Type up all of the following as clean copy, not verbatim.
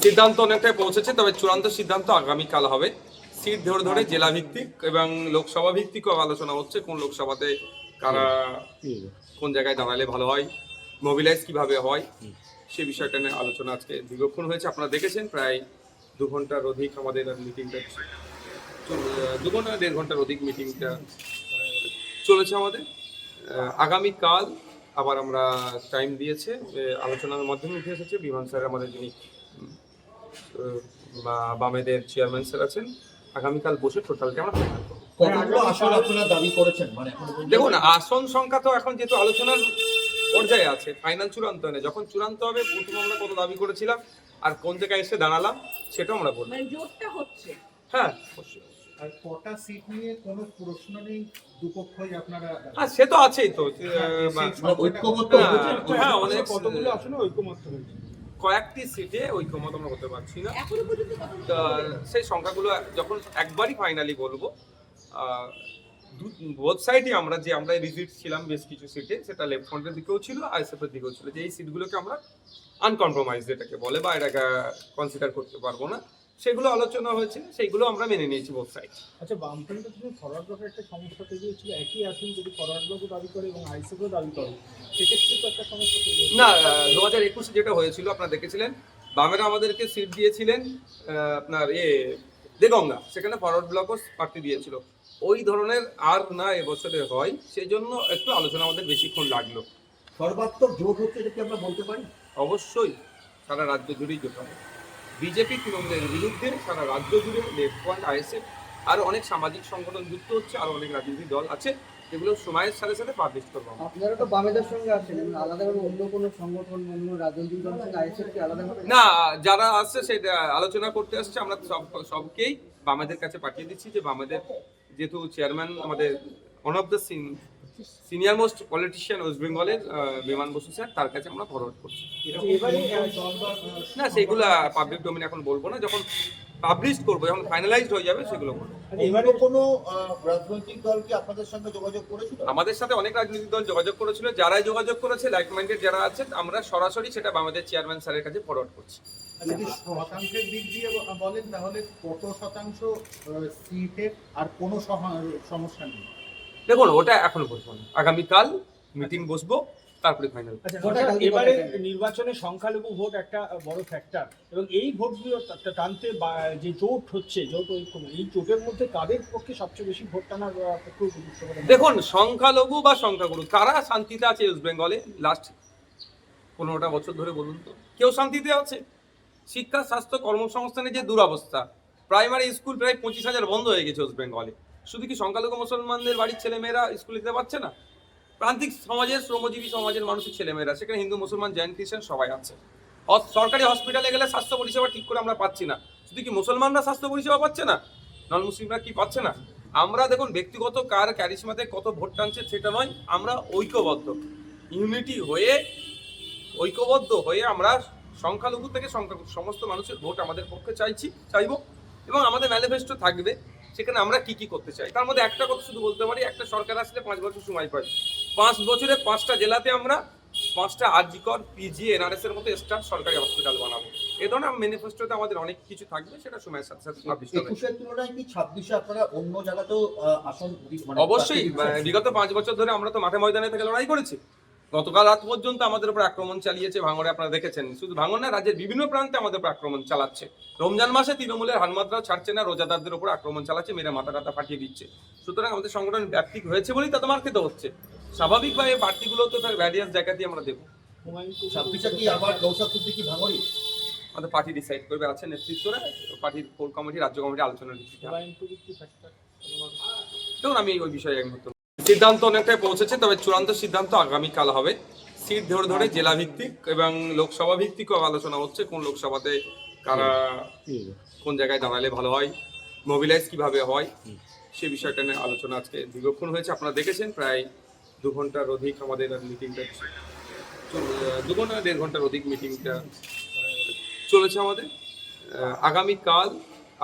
সিদ্ধান্ত অনেকটাই পৌঁছেছে, তবে চূড়ান্ত সিদ্ধান্ত আগামীকাল হবে। সিট ধরে ধরে জেলা ভিত্তিক এবং লোকসভা ভিত্তিকও আলোচনা হচ্ছে, কোন লোকসভাতে কারা কোন জায়গায় দাঁড়ালে ভালো হয়, মোবিলাইজ কিভাবে হয়, সে বিষয়টা নিয়ে আলোচনা আজকে দীর্ঘক্ষণ হয়েছে। আপনারা দেখেছেন প্রায় 2 ঘন্টার অধিক আমাদের মিটিংটা, 2 ঘন্টা 1.5 ঘন্টার অধিক মিটিংটা চলেছে আমাদের। আগামীকাল আবার আমরা টাইম দিয়েছে, আলোচনার মাধ্যমে উঠে এসেছে বিমান স্যার আমাদের যিনি বামেদের চেয়ারম্যান স্যার আছেন, আগামীকাল বসে টোটালটা আমরা ফাইনাল করব। কতগুলো আসন আপনারা দাবি করেছেন? মানে দেখুন, আসন সংখ্যা তো এখন যেহেতু আলোচনার পর্যায়ে আছে, ফাইনাল চূড়ান্ত নেই। যখন চূড়ান্ত হবে প্রথম আমরা কত দাবি করেছিলাম আর কোন জায়গায় এসে দাঁড়ালাম সেটাও আমরা বলবো। মানে জোরটা হচ্ছে। হ্যাঁ, আর কটা সিট নিয়ে কোনো প্রশ্ন নেই, দুপক্ষই আপনারা সে তো আছেই তো। ঐক্যমত্য হ্যাঁ, অনেক কতগুলো আসলে ঐক্যমত্য হয়েছে। কয়েকটি সিটে ঐক্যমত আমরা হতে পারছি না। এখনো পর্যন্ত কতগুলো? সেই সংখ্যাগুলো যখন একবারই ফাইনালি বলবো। বোথ সাইডে আমরা রিজিট ছিলাম বেশ কিছু সিটে, সেটা লেফট ফ্রন্টের দিকেও ছিল, আইএসএফ এর দিকেও ছিল, যে এই সিটগুলোকে আমরা আনকম্প্রোমাইজ যেটাকে বলে বা এটাকে কনসিডার করতে পারবো না, সেগুলো আলোচনা হয়েছে, সেইগুলো আমরা মেনে নিয়েছি বোথ সাইড। আচ্ছা, বামফ্রন্টের জন্য ফরওয়ার্ড ব্লকের একটা সমস্যা তৈরি হয়েছিল, একই আসন যদি ফরওয়ার্ড ব্লকও দাবি করে এবং আইএসএফও দাবি করে, সেক্ষেত্রে তো একটা সমস্যা তৈরি হয়েছে। না, 2021 যেটা হয়েছিল আপনারা দেখেছিলেন, বামেরা আমাদেরকে সিট দিয়েছিলেন আপনার দেগঙ্গা, সেখানে ফরওয়ার্ড ব্লকও প্রার্থী দিয়েছিল। ওই ধরনের আর না এবছরে হয়, সেই জন্য একটু আলোচনা আমাদের বেশিক্ষণ লাগলো। সর্বাত্মক জোট হচ্ছে, এটা কি আমরা বলতে পারি? অবশ্যই সারা রাজ্য জুড়েই জোট হবে। বিজেপি তৃণমূলের বিরুদ্ধে সারা রাজ্য জুড়ে লেফট ফ্রন্ট, আইএসএফ, আরো অনেক সামাজিক সংগঠন যুক্ত হচ্ছে, আরো অনেক রাজনৈতিক দল আছে, যেগুলো সময়ের সাথে সাথে পাবলিশ করবো। আপনারা তো বামেদের সঙ্গে আছেন, আলাদাভাবে অন্য কোনো সংগঠন, অন্য রাজনৈতিক দলের সঙ্গে আইএসএফ কি আলাদাভাবে? না, যারা আসছে সেটা আলোচনা করতে আসছে, আমরা সবকেই বামেদের কাছে পাঠিয়ে দিচ্ছি, যে বামেদের যেহেতু চেয়ারম্যান আমাদের one of the senior most politician West বেঙ্গলের বিমান বসু স্যার, তার কাছে আমরা ফরওয়ার্ড করছি। না, সেইগুলো পাবলিক ডোমেইন এখন বলবো না, যখন পাবলিশ করবো, যখন ফাইনালাইজড হয়ে যাবে সেগুলো বলবো। এবারে কোনো রাজনৈতিক দল কি আপনাদের সঙ্গে যোগাযোগ করেছিল? আমাদের সাথে অনেক রাজনৈতিক দল যোগাযোগ করেছিল, যারাই যোগাযোগ করেছে লাইক মাইন্ডেড যারা আছে, আমরা সরাসরি সেটা আমাদের চেয়ারম্যান স্যারের কাছে ফরওয়ার্ড করছি। যদি শতাংশের দিক দিয়ে বলেন তাহলে কত শতাংশ সিটের আর কোনো সমস্যা নেই? দেখুন, ওটা এখন বলবো না, আগামীকাল মিটিং বসবো, তারপরে ফাইনাল। এবারে নির্বাচনে সংখ্যালঘু ভোট একটা বড় ফ্যাক্টর, এবং এই ভোটগুলো টানতে যে জোট হচ্ছে, জোট ঐক্য, এই জোটের মধ্যে কাদের পক্ষে সবচেয়ে বেশি ভোট টানার পক্ষে উপযুক্ত বলে? দেখুন, সংখ্যালঘু বা সংখ্যাগুরু কারা শান্তিতে আছে ওয়েস্ট বেঙ্গলে লাস্ট 15টা বছর ধরে বলুন তো? কেউ শান্তিতে আছে? শিক্ষা, স্বাস্থ্য, কর্মসংস্থানের যে দুরবস্থা, প্রাইমারি স্কুল প্রায় 25,000 বন্ধ হয়ে গেছে ওয়েস্ট বেঙ্গলে। শুধু কি সংখ্যালঘু মুসলমানদের বাড়ির ছেলেমেয়েরা স্কুলে যেতে পারছে না? প্রান্তিক সমাজের, শ্রমজীবী সমাজের মানুষের ছেলেমেয়েরা, সেখানে হিন্দু, মুসলমান, জৈন, খ্রিস্টান সবাই আছে। সরকারি হসপিটালে গেলে স্বাস্থ্য পরিষেবা ঠিক করে আমরা পাচ্ছি না। শুধু কি মুসলমানরা স্বাস্থ্য পরিষেবা পাচ্ছে না, নন মুসলিমরা কি পাচ্ছে না? আমরা দেখুন, ব্যক্তিগত কার ক্যারিশমাতে কত ভোট টানছে সেটা নয়, আমরা ঐক্যবদ্ধ, ইউনিটি হয়ে, ঐক্যবদ্ধ হয়ে আমরা সংখ্যালঘু থেকে সমস্ত মানুষের ভোট আমাদের পক্ষে চাইবো, এবং আমাদের ম্যানিফেস্টো থাকবে, সেখানে আমরা কি করতে চাই। তার মধ্যে একটা কথা শুধু বলতে পারি, একটা সরকার আসলে 5 বছর সময় পাই, 5 বছরে 5টা জেলাতে আমরা 5টা আরজিকর, পিজি, এনআরএস এর মতো স্টার সরকারি হসপিটাল বানাবো। এই ধরনের ম্যানিফেস্টোতে আমাদের অনেক কিছু থাকবে, সেটা সময়ের সাথে সাথে পাবলিশ হবে। 21-এর তুলনায় কি 26-এ আপনারা অন্য জায়গাতেও আসন? অবশ্যই, বিগত 5 বছর ধরে আমরা তো মাঠে ময়দানে থেকে লড়াই করেছি। গতকাল রাত পর্যন্ত আমাদের উপর আক্রমণ চালিয়েছে ভাঙড়ে, আপনারা দেখেছেন। শুধু ভাঙড় না, রাজ্যের বিভিন্ন প্রান্তে আমাদের উপর আক্রমণ চালাচ্ছে। রমজান মাসে তৃণমূলের হানমাত্রাও ছাড়ছে না, রোজাদারদের উপর আক্রমণ চালাচ্ছে, মেরে মাথা টাথা ফাটিয়ে দিচ্ছে। সুতরাং আমাদের সংগঠন ব্যাপ্তিক হয়েছে বলেই তাদের মার্কেটে হচ্ছে। স্বাভাবিকভাবে বাড়তিগুলো তো তার ভ্যারিয়াস জায়গা দিয়ে আমরা দেবো। 26-এ কি আবার নৌসাদ সিদ্দিকী ভাঙড়ি? আমাদের পার্টি ডিসাইড করবে, আছে নেতৃত্বরা, পার্টির কোর কমিটি, রাজ্য কমিটি আলোচনার ভিত্তিতে। দেখুন, আমি ওই বিষয়ে এক মুহূর্ত সিদ্ধান্ত অনেকটাই পৌঁছেছে, তবে চূড়ান্ত সিদ্ধান্ত আগামীকাল হবে। সিট ধরে ধরে জেলা ভিত্তিক এবং লোকসভা ভিত্তিকও আলোচনা হচ্ছে, কোন লোকসভাতে কারা কোন জায়গায় দাঁড়ালে ভালো হয়, মোবিলাইজ কিভাবে হয়, সে বিষয়টা নিয়ে আলোচনা আজকে দীর্ঘক্ষণ হয়েছে। আপনারা দেখেছেন প্রায় 2 ঘন্টার অধিক আমাদের মিটিংটা, 2 ঘন্টা 1.5 ঘন্টার অধিক মিটিংটা চলেছে আমাদের। আগামীকাল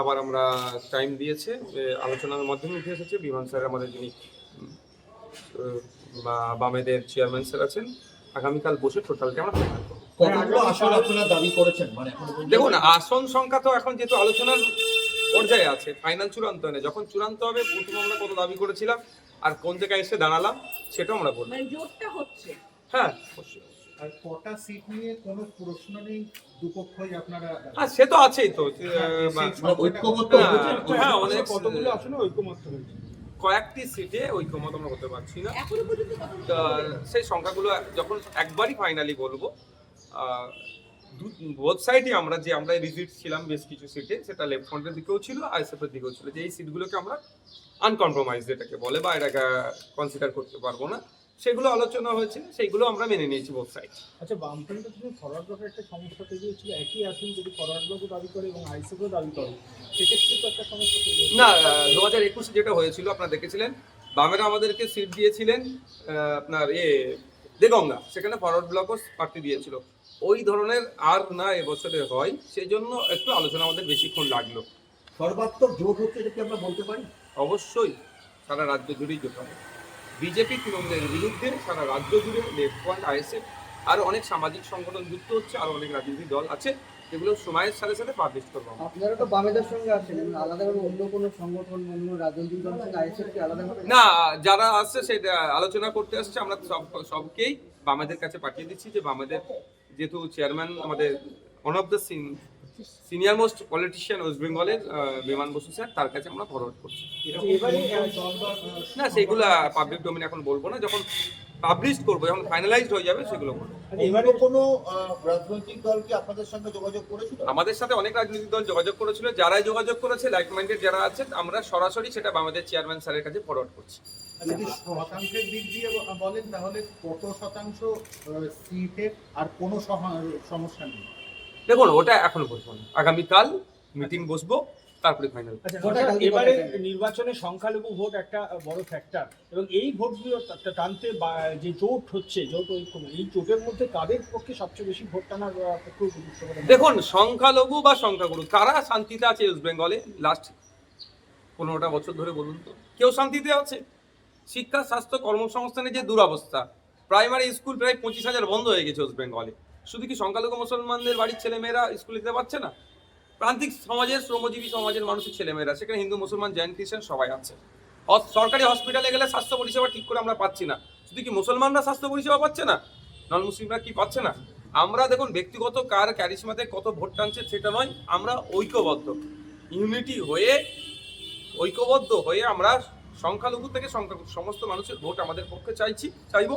আবার আমরা টাইম দিয়েছে, আলোচনার মাধ্যমে উঠে এসেছে বিমান স্যার আমাদের যিনি বামেদের চেয়ারম্যান স্যার আছেন, আগামীকাল বসে টোটালটা আমরা ফাইনাল করব। কতগুলো আসন আপনারা দাবি করেছেন মানে এখন পর্যন্ত? দেখুন, আসন সংখ্যা তো এখন যেহেতু আলোচনার পর্যায়ে আছে, ফাইনাল চূড়ান্ত হয় না। যখন চূড়ান্ত হবে প্রথম আমরা কত দাবি করেছিলাম আর কোন জায়গায় এসে দাঁড়ালাম সেটাও আমরা বলবো। মানে জোরটা হচ্ছে। হ্যাঁ, অবশ্যই। আর কটা সিট নিয়ে কোনো প্রশ্ন নেই, দুপক্ষই আপনারা আর সে তো আছেই তো মানে ঐক্যমত্য না, হয়েছে? হ্যাঁ, অনেক কতগুলো আসলে ঐক্যমত্য হয়েছে। কয়েকটি সিটে ঐক্যমত আমরা করতে পারছি না। এখনো পর্যন্ত কতগুলো তা সেই সংখ্যাগুলো যখন একবারই ফাইনালি বলবো, বোথ সাইডই আমরা রিজিট ছিলাম বেশ কিছু সিটে, সেটা লেফট ফ্রন্টের দিকেও ছিল আইএসএফ এর দিকেও ছিল, যে এই সিটগুলোকে আমরা আনকম্প্রোমাইজ যেটাকে বলে বা এটাকে কনসিডার করতে পারবো না, সেগুলো আলোচনা হয়েছে, সেইগুলো আমরা মেনে নিয়েছি বোথ সাইড। আচ্ছা, বামফ্রন্টের জন্য ফরওয়ার্ড ব্লকের একটা সমস্যা তৈরি হয়েছিল, একই আসন যদি ফরওয়ার্ড ব্লকও দাবি করে এবং আইএসএফও দাবি করে, সেক্ষেত্রে তো একটা সমস্যা তৈরি হয়েছে। না, 2021 যেটা হয়েছিল আপনারা দেখেছিলেন, বামেরা আমাদেরকে সিট দিয়েছিলেন আপনার দেগঙ্গা, সেখানে ফরওয়ার্ড ব্লকও প্রার্থী দিয়েছিল। ওই ধরনের আর না এবছরে হয়, সেই জন্য একটু আলোচনা আমাদের বেশিক্ষণ লাগলো। সর্বাত্মক জোট হচ্ছে এটা কি আমরা বলতে পারি? অবশ্যই সারা রাজ্য জুড়েই জোট হবে। বিজেপি তৃণমূলের বিরুদ্ধে সারা রাজ্য জুড়ে লেফট ফ্রন্ট, আইএসএফ, আরো অনেক সামাজিক সংগঠন যুক্ত হচ্ছে, আরো অনেক রাজনৈতিক দল আছে, যেগুলো সময়ের সাথে সাথে পাবলিশ করবো আমরা। আপনারা তো বামেদের সঙ্গে আছেন এবং আলাদাভাবে অন্য কোনো সংগঠন অন্য রাজনৈতিক দলের সঙ্গে আইএসএফ কি আলাদাভাবে? না, যারা আসছে সেটা আলোচনা করতে আসছে, আমরা সবকেই বামেদের কাছে পাঠিয়ে দিচ্ছি, যে বামেদের যেহেতু চেয়ারম্যান আমাদের one of the senior most politician West বেঙ্গলের বিমান বসু স্যার, তার কাছে আমরা ফরওয়ার্ড করছি। এবারে না, সেগুলো পাবলিক ডোমেইনে এখন বলবো না, যখন পাবলিশ করবো, যখন ফাইনালাইজড হয়ে যাবে সেগুলো বলবো। এবারে কোনো রাজনৈতিক দল কি আপনাদের সঙ্গে যোগাযোগ করেছিল? আমাদের সাথে অনেক রাজনৈতিক দল যোগাযোগ করেছিল, যারাই যোগাযোগ করেছে লাইক মাইন্ডেড যারা আছে, আমরা সরাসরি সেটা আমাদের চেয়ারম্যান স্যারের কাছে ফরওয়ার্ড করছি। যদি শতাংশের দিক দিয়ে বলেন তাহলে কত শতাংশ সিটে আর কোনো সমস্যা নেই? দেখুন, ওটা এখনো বলবো না, আগামীকাল মিটিং বসবো, তারপরে ফাইনাল। আচ্ছা, ভোটটা কালকে এবারে কবে? নির্বাচনে সংখ্যালঘু ভোট একটা বড় ফ্যাক্টর এবং এই ভোটগুলো টানতে যে জোট হচ্ছে, জোট ঐক্য, এই জোটের মধ্যে কাদের পক্ষে সবচেয়ে বেশি ভোট টানার পক্ষে উপযুক্ত বলে মনে হয়? দেখুন, সংখ্যালঘু বা সংখ্যাগুরু কারা শান্তিতে আছে ওয়েস্ট বেঙ্গলে লাস্ট 15টা বছর ধরে বলুন তো? কেউ শান্তিতে আছে? শিক্ষা, স্বাস্থ্য, কর্মসংস্থানের যে দুরবস্থা, প্রাইমারি স্কুল প্রায় 25,000 বন্ধ হয়ে গেছে ওয়েস্ট বেঙ্গলে। শুধু কি সংখ্যালঘু মুসলমানদের বাড়ির ছেলেমেয়েরা স্কুলে যেতে পারছে না? প্রান্তিক সমাজের, শ্রমজীবী সমাজের মানুষের ছেলেমেয়েরা, সেখানে হিন্দু, মুসলমান, জৈন, খ্রিস্টান সবাই আছে। সরকারি হসপিটালে গেলে স্বাস্থ্য পরিষেবা ঠিক করে আমরা পাচ্ছি না। শুধু কি মুসলমানরা স্বাস্থ্য পরিষেবা পাচ্ছে না? নন মুসলিমরা কি পাচ্ছে না? আমরা দেখুন, ব্যক্তিগত কার ক্যারিশমাতে কত ভোট টানছে সেটা নয়, আমরা ঐক্যবদ্ধ, ইউনিটি হয়ে, ঐক্যবদ্ধ হয়ে আমরা সংখ্যালঘু থেকে সংখ্যালঘু সমস্ত মানুষের ভোট আমাদের পক্ষে চাইবো,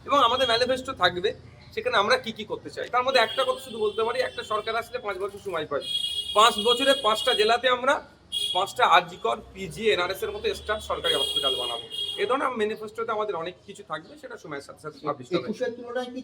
এবং আমাদের ম্যানিফেস্টো থাকবে সেখানে আমরা কি কি করতে চাই। তার মধ্যে একটা কথা শুধু বলতে পারি, একটা সরকার আসলে 5 বছর সময় পাই, 5 বছরে 5টা জেলাতে আমরা 5টা আরজিকর, পিজি, এনআরএস এর মতো স্টার সরকারি হসপিটাল বানাবো। এ ধরনের ম্যানিফেস্টোতে আমাদের অনেক কিছু থাকবে, সেটা সময়ের সাথে সাথে পাবলিশ হবে। 21-এর তুলনায় কি